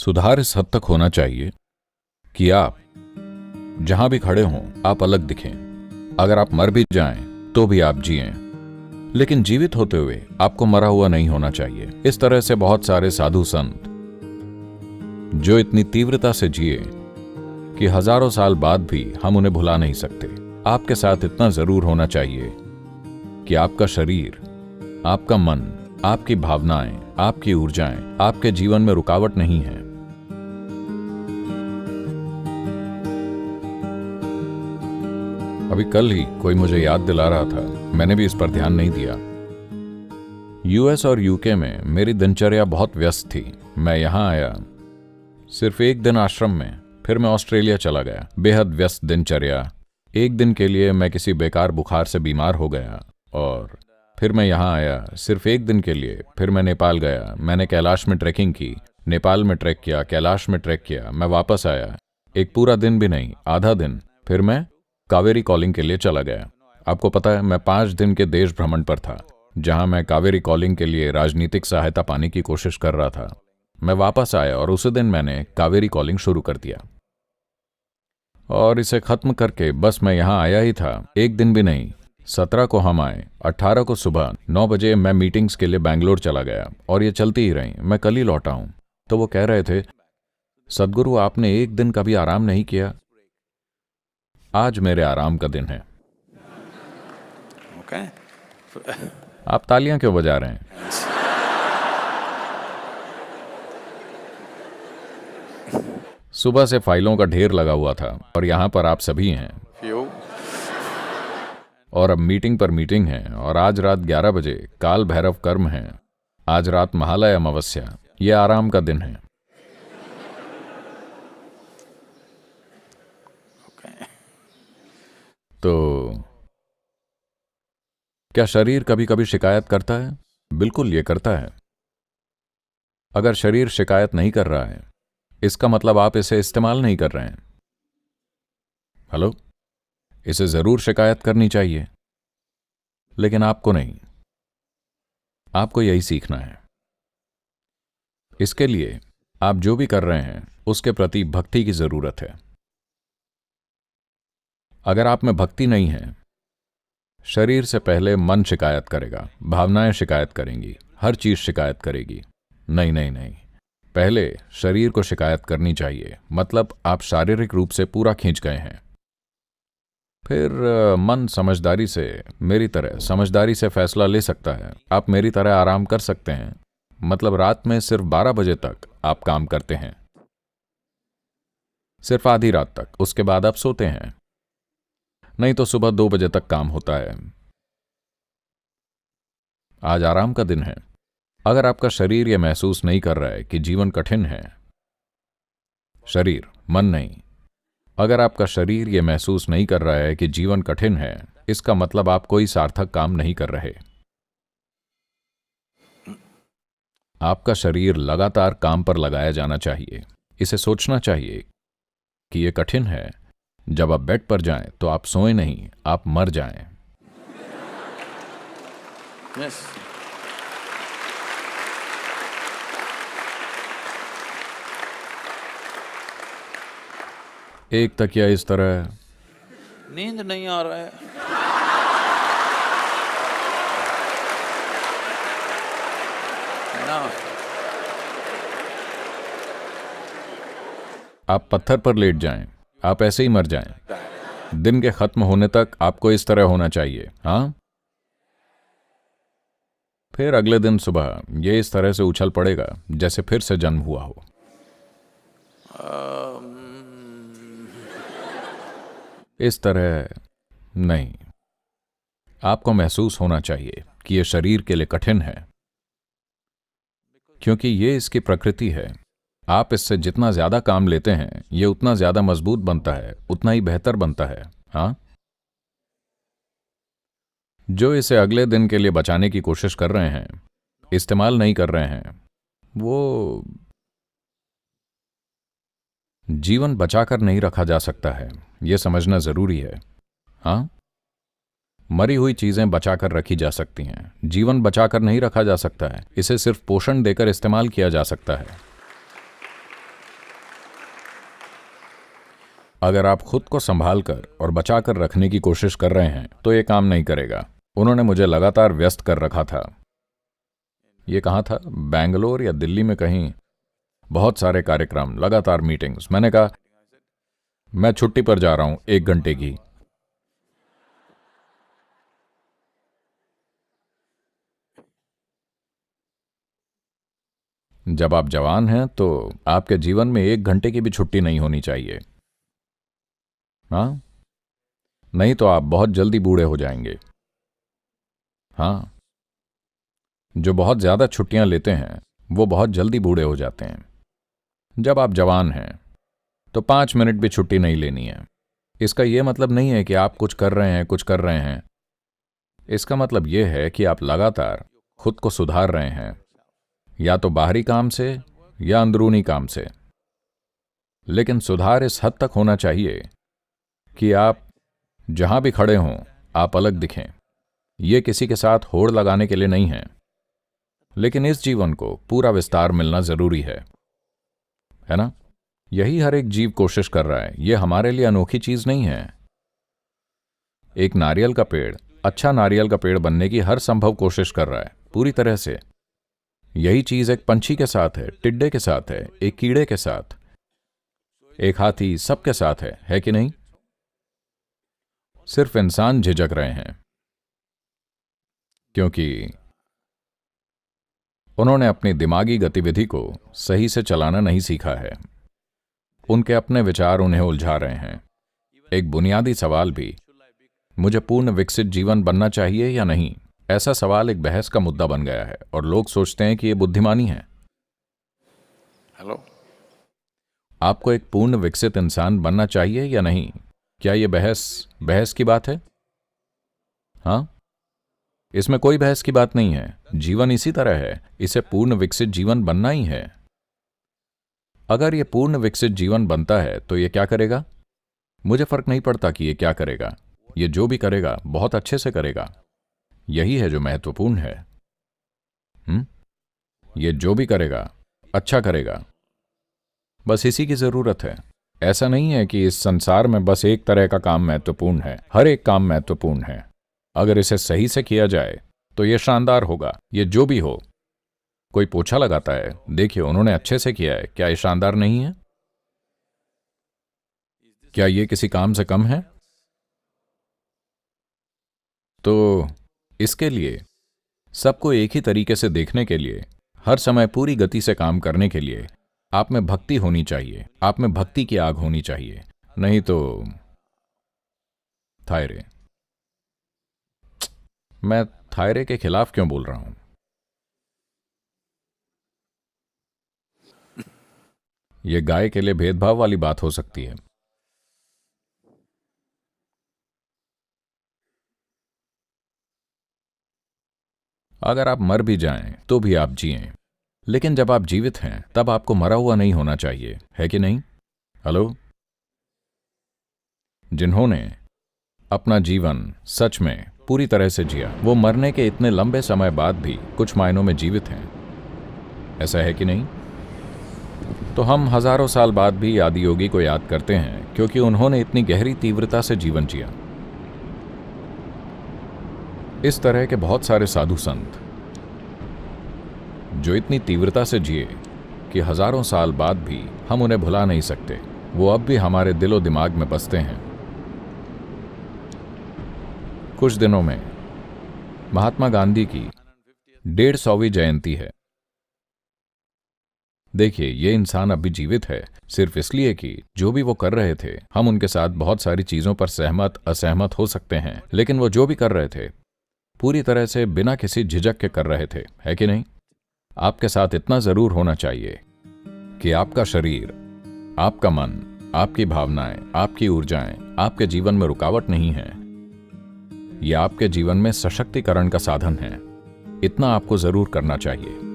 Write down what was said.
सुधार इस हद तक होना चाहिए कि आप जहां भी खड़े हों आप अलग दिखें। अगर आप मर भी जाएं तो भी आप जिएं, लेकिन जीवित होते हुए आपको मरा हुआ नहीं होना चाहिए। इस तरह से बहुत सारे साधु संत जो इतनी तीव्रता से जिए कि हजारों साल बाद भी हम उन्हें भुला नहीं सकते। आपके साथ इतना जरूर होना चाहिए कि आपका शरीर, आपका मन, आपकी भावनाएं, आपकी ऊर्जाएं आपके जीवन में रुकावट नहीं है। अभी कल ही कोई मुझे याद दिला रहा था, मैंने भी इस पर ध्यान नहीं दिया। यूएस और यूके में मेरी दिनचर्या बहुत व्यस्त थी। मैं यहां आया सिर्फ एक दिन आश्रम में, फिर मैं ऑस्ट्रेलिया चला गया। बेहद व्यस्त दिनचर्या। एक दिन के लिए मैं किसी बेकार बुखार से बीमार हो गया और फिर मैं यहां आया सिर्फ एक दिन के लिए। फिर मैं नेपाल गया, मैंने कैलाश में ट्रैकिंग की, नेपाल में ट्रैक किया, कैलाश में ट्रैक किया। मैं वापस आया, एक पूरा दिन भी नहीं, आधा दिन। फिर मैं कावेरी कॉलिंग के लिए चला गया। आपको पता है, मैं 5 दिन के देश भ्रमण पर था, जहां मैं कावेरी कॉलिंग के लिए राजनीतिक सहायता पाने की कोशिश कर रहा था। मैं वापस आया और उसी दिन मैंने कावेरी कॉलिंग शुरू कर दिया और इसे खत्म करके बस मैं यहां आया ही था, एक दिन भी नहीं। 17 को हम आए, 18 को सुबह 9 बजे मैं मीटिंग्स के लिए बैंगलोर चला गया और ये चलती ही रही। मैं कल ही लौटा हूं। तो वो कह रहे थे, सदगुरु आपने एक दिन का भी आराम नहीं किया। आज मेरे आराम का दिन है। Okay. आप तालियां क्यों बजा रहे हैं? सुबह से फाइलों का ढेर लगा हुआ था और यहां पर आप सभी हैं Few. और अब मीटिंग पर मीटिंग है और आज रात 11 बजे काल भैरव कर्म है। आज रात महालय अमावस्या। ये आराम का दिन है। Okay. तो क्या शरीर कभी कभी शिकायत करता है? बिल्कुल ये करता है। अगर शरीर शिकायत नहीं कर रहा है, इसका मतलब आप इसे इस्तेमाल नहीं कर रहे हैं। हेलो, इसे जरूर शिकायत करनी चाहिए, लेकिन आपको नहीं। आपको यही सीखना है। इसके लिए आप जो भी कर रहे हैं उसके प्रति भक्ति की जरूरत है। अगर आप में भक्ति नहीं है, शरीर से पहले मन शिकायत करेगा, भावनाएं शिकायत करेंगी, हर चीज शिकायत करेगी। नहीं नहीं नहीं, पहले शरीर को शिकायत करनी चाहिए, मतलब आप शारीरिक रूप से पूरा खींच गए हैं। फिर मन समझदारी से, मेरी तरह समझदारी से फैसला ले सकता है। आप मेरी तरह आराम कर सकते हैं, मतलब रात में सिर्फ 12 बजे तक आप काम करते हैं, सिर्फ आधी रात तक। उसके बाद आप सोते हैं, नहीं तो सुबह 2 बजे तक काम होता है। आज आराम का दिन है। अगर आपका शरीर यह महसूस नहीं कर रहा है कि जीवन कठिन है, शरीर, मन नहीं, अगर आपका शरीर यह महसूस नहीं कर रहा है कि जीवन कठिन है, इसका मतलब आप कोई सार्थक काम नहीं कर रहे। आपका शरीर लगातार काम पर लगाया जाना चाहिए। इसे सोचना चाहिए कि यह कठिन है। जब आप बेड पर जाएं तो आप सोएं नहीं, आप मर जाएं। Yes. एक तकिया इस तरह, नींद नहीं आ रहा है। ना आप पत्थर पर लेट जाएं, आप ऐसे ही मर जाएं। दिन के खत्म होने तक आपको इस तरह होना चाहिए। हाँ, फिर अगले दिन सुबह ये इस तरह से उछल पड़ेगा जैसे फिर से जन्म हुआ हो। इस तरह नहीं, आपको महसूस होना चाहिए कि यह शरीर के लिए कठिन है, क्योंकि ये इसकी प्रकृति है। आप इससे जितना ज्यादा काम लेते हैं, ये उतना ज्यादा मजबूत बनता है, उतना ही बेहतर बनता है। हाँ, जो इसे अगले दिन के लिए बचाने की कोशिश कर रहे हैं, इस्तेमाल नहीं कर रहे हैं, वो जीवन बचाकर नहीं रखा जा सकता है। यह समझना जरूरी है। हाँ, मरी हुई चीजें बचाकर रखी जा सकती हैं, जीवन बचाकर नहीं रखा जा सकता है। इसे सिर्फ पोषण देकर इस्तेमाल किया जा सकता है। अगर आप खुद को संभाल कर और बचा कर रखने की कोशिश कर रहे हैं तो ये काम नहीं करेगा। उन्होंने मुझे लगातार व्यस्त कर रखा था। ये कहाँ था, बेंगलोर या दिल्ली में कहीं, बहुत सारे कार्यक्रम, लगातार मीटिंग्स। मैंने कहा मैं छुट्टी पर जा रहा हूं 1 घंटे की। जब आप जवान हैं तो आपके जीवन में 1 घंटे की भी छुट्टी नहीं होनी चाहिए। हाँ, नहीं तो आप बहुत जल्दी बूढ़े हो जाएंगे। हाँ, जो बहुत ज्यादा छुट्टियां लेते हैं वो बहुत जल्दी बूढ़े हो जाते हैं। जब आप जवान हैं तो 5 मिनट भी छुट्टी नहीं लेनी है। इसका यह मतलब नहीं है कि आप कुछ कर रहे हैं। इसका मतलब यह है कि आप लगातार खुद को सुधार रहे हैं, या तो बाहरी काम से या अंदरूनी काम से। लेकिन सुधार इस हद तक होना चाहिए कि आप जहां भी खड़े हों आप अलग दिखें। यह किसी के साथ होड़ लगाने के लिए नहीं है, लेकिन इस जीवन को पूरा विस्तार मिलना जरूरी है ना? यही हर एक जीव कोशिश कर रहा है। यह हमारे लिए अनोखी चीज नहीं है। एक नारियल का पेड़ अच्छा नारियल का पेड़ बनने की हर संभव कोशिश कर रहा है, पूरी तरह से। यही चीज एक पंछी के साथ है, टिड्डे के साथ है, एक कीड़े के साथ, एक हाथी, सबके साथ है कि नहीं? सिर्फ इंसान झिझक रहे हैं क्योंकि उन्होंने अपनी दिमागी गतिविधि को सही से चलाना नहीं सीखा है। उनके अपने विचार उन्हें उलझा रहे हैं। एक बुनियादी सवाल भी, मुझे पूर्ण विकसित जीवन बनना चाहिए या नहीं, ऐसा सवाल एक बहस का मुद्दा बन गया है और लोग सोचते हैं कि यह बुद्धिमानी है। हेलो, आपको एक पूर्ण विकसित इंसान बनना चाहिए या नहीं, क्या यह बहस की बात है? हाँ, इसमें कोई बहस की बात नहीं है। जीवन इसी तरह है, इसे पूर्ण विकसित जीवन बनना ही है। अगर यह पूर्ण विकसित जीवन बनता है तो यह क्या करेगा? मुझे फर्क नहीं पड़ता कि यह क्या करेगा। यह जो भी करेगा बहुत अच्छे से करेगा। यही है जो महत्वपूर्ण है। यह जो भी करेगा अच्छा करेगा, बस इसी की जरूरत है। ऐसा नहीं है कि इस संसार में बस एक तरह का काम महत्वपूर्ण है। हर एक काम महत्वपूर्ण है। अगर इसे सही से किया जाए तो यह शानदार होगा। यह जो भी हो, कोई पोछा लगाता है, देखिए उन्होंने अच्छे से किया है, क्या यह शानदार नहीं है? क्या यह किसी काम से कम है? तो इसके लिए सबको एक ही तरीके से देखने के लिए, हर समय पूरी गति से काम करने के लिए आप में भक्ति होनी चाहिए। आप में भक्ति की आग होनी चाहिए, नहीं तो थायरे। मैं थायरे के खिलाफ क्यों बोल रहा हूं? यह गाय के लिए भेदभाव वाली बात हो सकती है। अगर आप मर भी जाएं तो भी आप जिएं, लेकिन जब आप जीवित हैं तब आपको मरा हुआ नहीं होना चाहिए, है कि नहीं? हेलो, जिन्होंने अपना जीवन सच में पूरी तरह से जिया, वो मरने के इतने लंबे समय बाद भी कुछ मायनों में जीवित हैं, ऐसा है कि नहीं? तो हम हजारों साल बाद भी आदियोगी को याद करते हैं क्योंकि उन्होंने इतनी गहरी तीव्रता से जीवन जिया। इस तरह के बहुत सारे साधु संत जो इतनी तीव्रता से जिए कि हजारों साल बाद भी हम उन्हें भुला नहीं सकते, वो अब भी हमारे दिलो दिमाग में बसते हैं। कुछ दिनों में महात्मा गांधी की 150वीं जयंती है। देखिए, ये इंसान अभी जीवित है सिर्फ इसलिए कि जो भी वो कर रहे थे, हम उनके साथ बहुत सारी चीजों पर सहमत असहमत हो सकते हैं, लेकिन वो जो भी कर रहे थे पूरी तरह से बिना किसी झिझक के कर रहे थे, है कि नहीं? आपके साथ इतना जरूर होना चाहिए कि आपका शरीर, आपका मन, आपकी भावनाएं, आपकी ऊर्जाएं आपके जीवन में रुकावट नहीं है। यह आपके जीवन में सशक्तिकरण का साधन है। इतना आपको जरूर करना चाहिए।